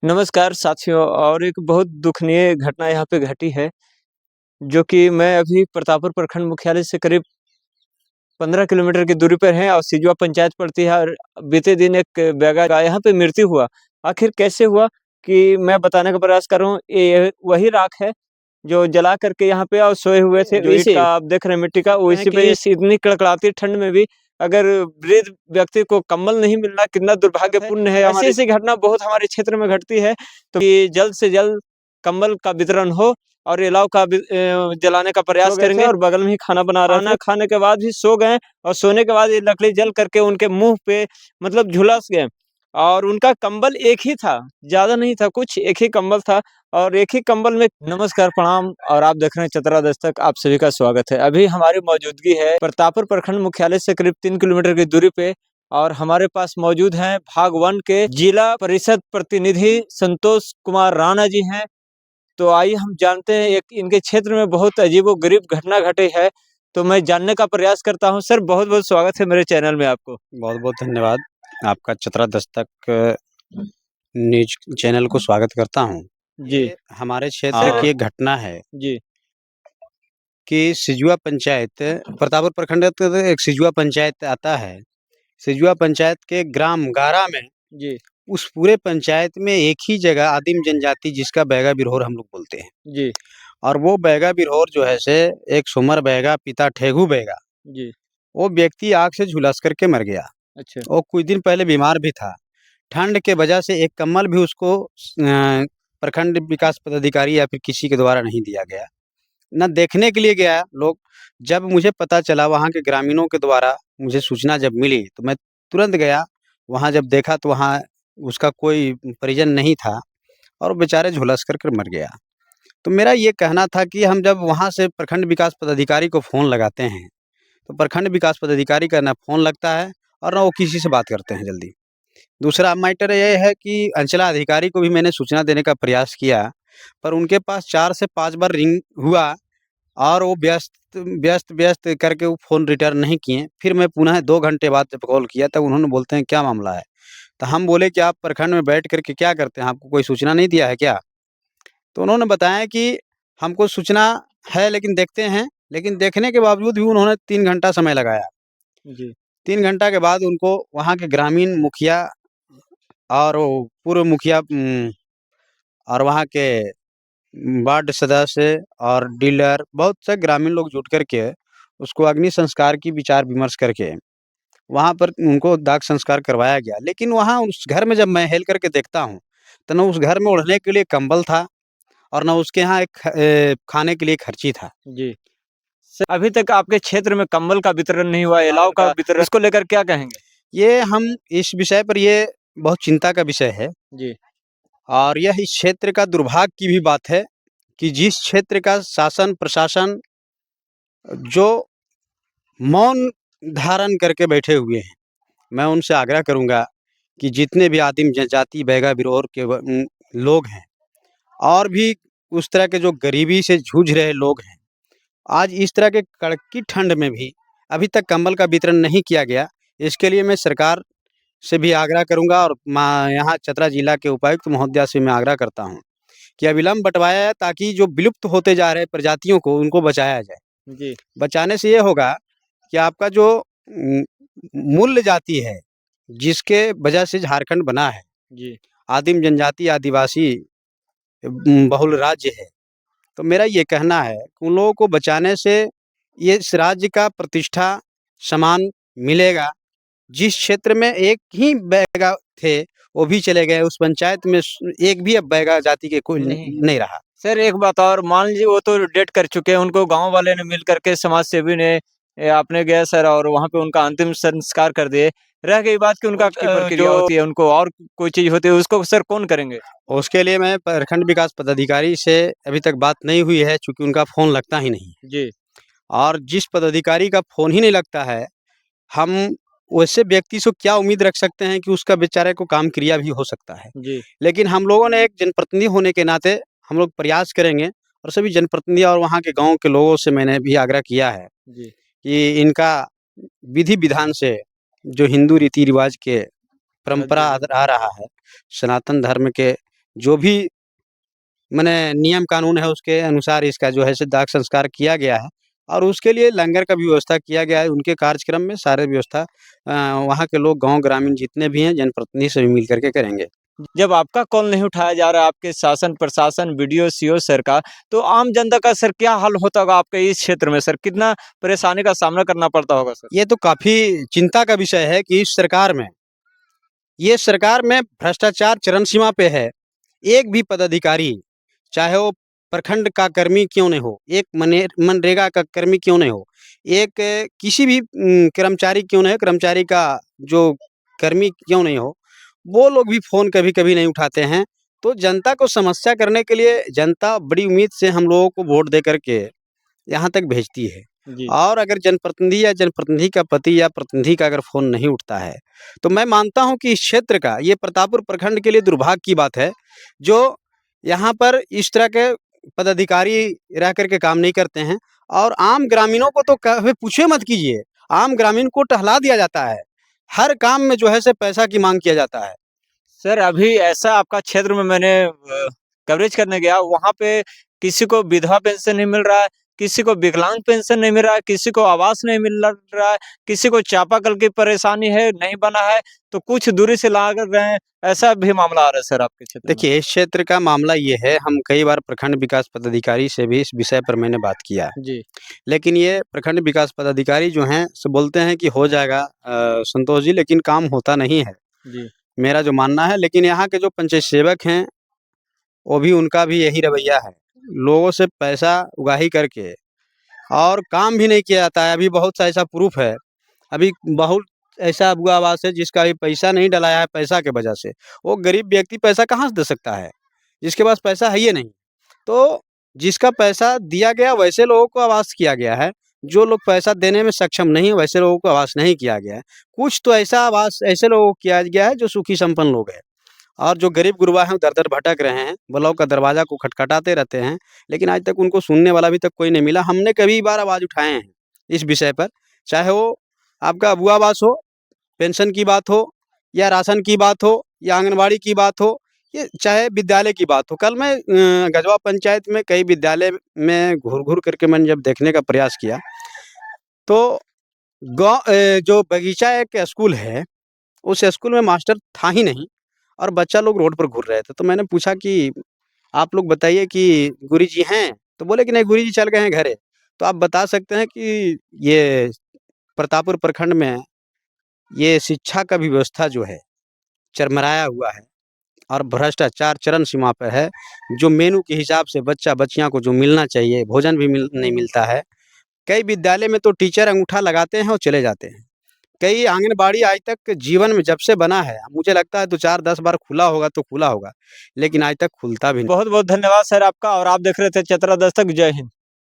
नमस्कार साथियों और एक बहुत दुखनीय घटना यहाँ पे घटी है, जो कि मैं अभी प्रतापपुर प्रखंड मुख्यालय से करीब 15 किलोमीटर की दूरी पर है और सिजवा पंचायत पड़ती है और बीते दिन एक बैगा का यहाँ पे मृत्यु हुआ। आखिर कैसे हुआ कि मैं बताने का प्रयास कर रहा हूँ, ये वही राख है, जो जला करके यहाँ पे और सोए हुए थे, जो ईंट का आप देख रहे हैं मिट्टी का, उसी पे इस इतनी कड़कड़ाती ठंड में भी अगर वृद्ध व्यक्ति को कंबल नहीं मिलना कितना दुर्भाग्यपूर्ण है। ऐसी-ऐसी घटना बहुत हमारे क्षेत्र में घटती है, तो कि जल्द से जल्द कंबल का वितरण हो और अलाव का भी जलाने का प्रयास करेंगे और बगल में ही खाना बना रहे थे। खाना खाने के बाद भी सो गए और सोने के बाद ये लकड़ी जल करके उनके मुँह पे मतलब झुलस गए और उनका कंबल एक ही था, ज़्यादा नहीं था कुछ, एक ही कंबल था और एक ही कंबल में नमस्कार, प्रणाम और आप देख रहे हैं चतरा दस्तक, आप सभी का स्वागत है। अभी हमारी मौजूदगी है प्रतापपुर प्रखंड मुख्यालय से करीब 3 किलोमीटर की दूरी पे और हमारे पास मौजूद हैं भाग 1 के जिला परिषद प्रतिनिधि संतोष कुमार राणा जी हैं। तो आइए हम जानते हैं एक इनके क्षेत्र में बहुत अजीबो-गरीब घटना घटी है, तो मैं जानने का प्रयास करता हूँ। सर बहुत-बहुत स्वागत है मेरे चैनल में आपको। बहुत-बहुत धन्यवाद। आपका चतरा दस्तक न्यूज़ चैनल को स्वागत करता हूँ। जी। ये हमारे क्षेत्र की एक घटना है जी। कि सिजवा पंचायत प्रतापपुर प्रखंड एक सिजवा पंचायत आता है। सिजवा पंचायत के ग्राम गारा में जी। उस पूरे पंचायत में एक ही जगह आदिम जनजाति जिसका बैगा बिरहोर हम लोग बोलते हैं। जी। और वो बैगा बिरहोर जो है से एक सुमर बैगा पिता ठेगू बैगा, जी। वो व्यक्ति आग से झुलस करके मर गया। अच्छा। वो कुछ दिन पहले बीमार भी था। ठंड के वजह से एक कंबल भी उसको प्रखंड विकास पदाधिकारी या फिर किसी के द्वारा नहीं दिया गया। ना देखने के लिए गया लोग। जब मुझे पता चला वहाँ के ग्रामीणों के द्वारा मुझे सूचना जब मिली तो मैं तुरंत गया। वहाँ जब देखा तो वहाँ उसका कोई परिजन नहीं था और वो बेचारे झुलस कर मर गया। तो मेरा ये कहना था कि हम जब वहाँ से प्रखंड विकास पदाधिकारी को फ़ोन लगाते हैं, तो प्रखंड विकास पदाधिकारी का ना फ़ोन लगता है और ना वो किसी से बात करते हैं जल्दी। दूसरा मैटर ये है कि अंचलाधिकारी को भी मैंने सूचना देने का प्रयास किया, पर उनके पास 4 से 5 बार रिंग हुआ और वो व्यस्त करके वो फ़ोन रिटर्न नहीं किए। फिर मैं पुनः 2 घंटे बाद जब कॉल किया तब उन्होंने बोलते हैं क्या मामला है? तो हम बोले कि आप प्रखंड में बैठ कर के क्या करते हैं? आपको कोई सूचना नहीं दिया है क्या? तो उन्होंने बताया कि हमको सूचना है लेकिन देखते हैं, लेकिन देखने के बावजूद भी उन्होंने 3 घंटा समय लगाया। जी। 3 घंटा के बाद उनको वहाँ के ग्रामीण मुखिया और वो पूर्व मुखिया और वहाँ के वार्ड सदस्य और डीलर बहुत से ग्रामीण लोग जुट कर के उसको अग्नि संस्कार की विचार विमर्श करके वहाँ पर उनको दाह संस्कार करवाया गया। लेकिन वहाँ उस घर में जब मैं हिल करके देखता हूँ, तो ना उस घर में ओढ़ने के लिए कंबल था और ना उसके यहाँ खाने के लिए खर्ची था। जी। अभी तक आपके क्षेत्र में कंबल का वितरण नहीं हुआ, अलाव का वितरण, इसको लेकर क्या कहेंगे? ये हम इस विषय पर ये बहुत चिंता का विषय है जी। और यह इस क्षेत्र का दुर्भाग्य की भी बात है कि जिस क्षेत्र का शासन प्रशासन जो मौन धारण करके बैठे हुए हैं, मैं उनसे आग्रह करूँगा कि जितने भी आदिम जनजाति बैगा बिरहोर के लोग हैं और भी उस तरह के जो गरीबी से जूझ रहे लोग हैं, आज इस तरह के कड़की ठंड में भी अभी तक कंबल का वितरण नहीं किया गया। इसके लिए मैं सरकार से भी आग्रह करूँगा और यहाँ चतरा जिला के उपायुक्त महोदया से मैं आग्रह करता हूँ कि अविलंब बँटवाया जाए ताकि जो विलुप्त होते जा रहे प्रजातियों को उनको बचाया जाए। जी। बचाने से ये होगा कि आपका जो मूल्य जाति है, जिसके वजह से झारखंड बना है, जी। आदिम जनजाति आदिवासी बहुल राज्य है। तो मेरा ये कहना है कि उन लोगों को बचाने से ये इस राज्य का प्रतिष्ठा सम्मान मिलेगा। जिस क्षेत्र में एक ही बैगा थे, वो भी चले गए। उस पंचायत में एक भी अब बैगा जाति के कोई नहीं रहा। सर एक बात और, मान लीजिए वो तो डेथ कर चुके हैं, उनको गाँव वाले ने मिल कर के समाज सेवी ने आपने गए सर और वहाँ पे उनका अंतिम संस्कार कर दिए। रह गई बात कि उनका की प्रक्रिया होती है, उनको और कोई चीज़ होती है, उसको सर कौन करेंगे? उसके लिए मैं प्रखंड विकास पदाधिकारी से अभी तक बात नहीं हुई है, चूँकि उनका फ़ोन लगता ही नहीं। जी। और जिस पदाधिकारी का फ़ोन ही नहीं लगता है, हम वैसे व्यक्ति से क्या उम्मीद रख सकते हैं कि उसका बेचारे को काम क्रिया भी हो सकता है। जी। लेकिन हम लोगों ने एक जनप्रतिनिधि होने के नाते हम लोग प्रयास करेंगे और सभी जनप्रतिनिधि और वहाँ के गाँव के लोगों से मैंने भी आग्रह किया है जी। कि इनका विधि-विधान से जो हिंदू रीति-रिवाज के परंपरा आ रहा है, सनातन धर्म के जो भी माने नियम कानून है उसके अनुसार इसका जो है से दाह संस्कार किया गया है और उसके लिए लंगर का भी व्यवस्था किया गया है। उनके कार्यक्रम में सारे व्यवस्था वहाँ के लोग गाँव ग्रामीण जितने भी हैं जनप्रतिनिधि सभी मिल कर के करेंगे। जब आपका कॉल नहीं उठाया जा रहा है आपके शासन प्रशासन वीडियो सीओ सरकार, तो आम जनता का सर क्या हाल होता होगा आपके इस क्षेत्र में सर? कितना परेशानी का सामना करना पड़ता होगा सर? ये तो काफ़ी चिंता का विषय है कि इस सरकार में ये सरकार में भ्रष्टाचार चरम सीमा पे है। एक भी पदाधिकारी, चाहे वो प्रखंड का कर्मी क्यों नहीं हो, एक मनरेगा का कर्मी क्यों नहीं हो, एक किसी भी कर्मचारी क्यों नहीं हो, कर्मचारी का जो कर्मी क्यों नहीं हो, वो लोग भी फ़ोन कभी-कभी नहीं उठाते हैं। तो जनता को समस्या करने के लिए जनता बड़ी उम्मीद से हम लोगों को वोट दे कर के यहाँ तक भेजती है। जी। और अगर जनप्रतिनिधि या जनप्रतिनिधि का पति या प्रतिनिधि का अगर फ़ोन नहीं उठता है, तो मैं मानता हूँ कि इस क्षेत्र का ये प्रतापपुर प्रखंड के लिए दुर्भाग्य की बात है, जो यहाँ पर इस तरह के पदाधिकारी रह कर के काम नहीं करते हैं और आम ग्रामीणों को तो कभी पूछे मत कीजिए, आम ग्रामीण को टहला दिया जाता है। हर काम में जो है से पैसा की माँग किया जाता है। सर अभी ऐसा आपका क्षेत्र में मैंने कवरेज करने गया, वहाँ पे किसी को विधवा पेंशन नहीं मिल रहा है, किसी को विकलांग पेंशन नहीं मिल रहा है, किसी को आवास नहीं मिल रहा है, किसी को चापाकल की परेशानी है, नहीं बना है, तो कुछ दूरी से ला कर रहे हैं, ऐसा भी मामला आ रहा है सर आपके क्षेत्र में? देखिए, इस क्षेत्र का मामला ये है, हम कई बार प्रखंड विकास पदाधिकारी से भी इस विषय पर मैंने बात किया। जी, लेकिन ये प्रखंड विकास पदाधिकारी जो हैं, सो बोलते हैं कि हो जाएगा संतोष जी, लेकिन काम होता नहीं है। जी, मेरा जो मानना है, लेकिन यहाँ के जो पंचायत सेवक हैं, वो भी उनका भी यही रवैया है। लोगों से पैसा उगाही करके और काम भी नहीं किया जाता है। अभी बहुत सा ऐसा प्रूफ़ है। अभी बहुत ऐसा हुआ आवास है जिसका अभी पैसा नहीं डलाया है पैसा के वजह से। वो गरीब व्यक्ति पैसा कहाँ से दे सकता है? जिसके पास पैसा है ही नहीं। तो जिसका पैसा दिया गया वैसे लोगों को आवास किया गया है। जो लोग पैसा देने में सक्षम नहीं है वैसे लोगों को आवास नहीं किया गया है। कुछ तो ऐसा आवास ऐसे लोगों को किया गया है जो सुखी संपन्न लोग हैं। और जो गरीब गुरबा हैं, वो दर-दर भटक रहे हैं, ब्लॉक का दरवाज़ा को खटखटाते रहते हैं, लेकिन आज तक उनको सुनने वाला अभी तक कोई नहीं मिला। हमने कई बार आवाज़ उठाए हैं इस विषय पर, चाहे वो आपका अबुआ आवास हो, पेंशन की बात हो या राशन की बात हो या आंगनबाड़ी की बात हो, ये चाहे विद्यालय की बात हो। कल मैं गजवा पंचायत में कई विद्यालय में घूर-घूर करके मैंने जब देखने का प्रयास किया, तो जो बगीचा एक स्कूल है, उस स्कूल में मास्टर था ही नहीं और बच्चा लोग रोड पर घूर रहे थे। तो मैंने पूछा कि आप लोग बताइए कि गुरुजी हैं? तो बोले कि नहीं गुरुजी चल गए हैं घरे। तो आप बता सकते हैं कि ये प्रतापपुर प्रखंड में ये शिक्षा का भी व्यवस्था जो है, चरमराया हुआ है और भ्रष्टाचार चरम सीमा पे है। जो मेनू के हिसाब से बच्चा-बच्चियाँ को जो मिलना चाहिए, भोजन भी नहीं मिलता है। कई विद्यालय में तो टीचर अंगूठा लगाते हैं और चले जाते हैं। कई आंगनबाड़ी आज तक जीवन में जब से बना है, मुझे लगता है 2-4-10 बार खुला होगा तो खुला होगा, लेकिन आज तक खुलता भी नहीं। बहुत-बहुत धन्यवाद सर आपका और आप देख रहे थे चतरा दस्तक, जय हिंद।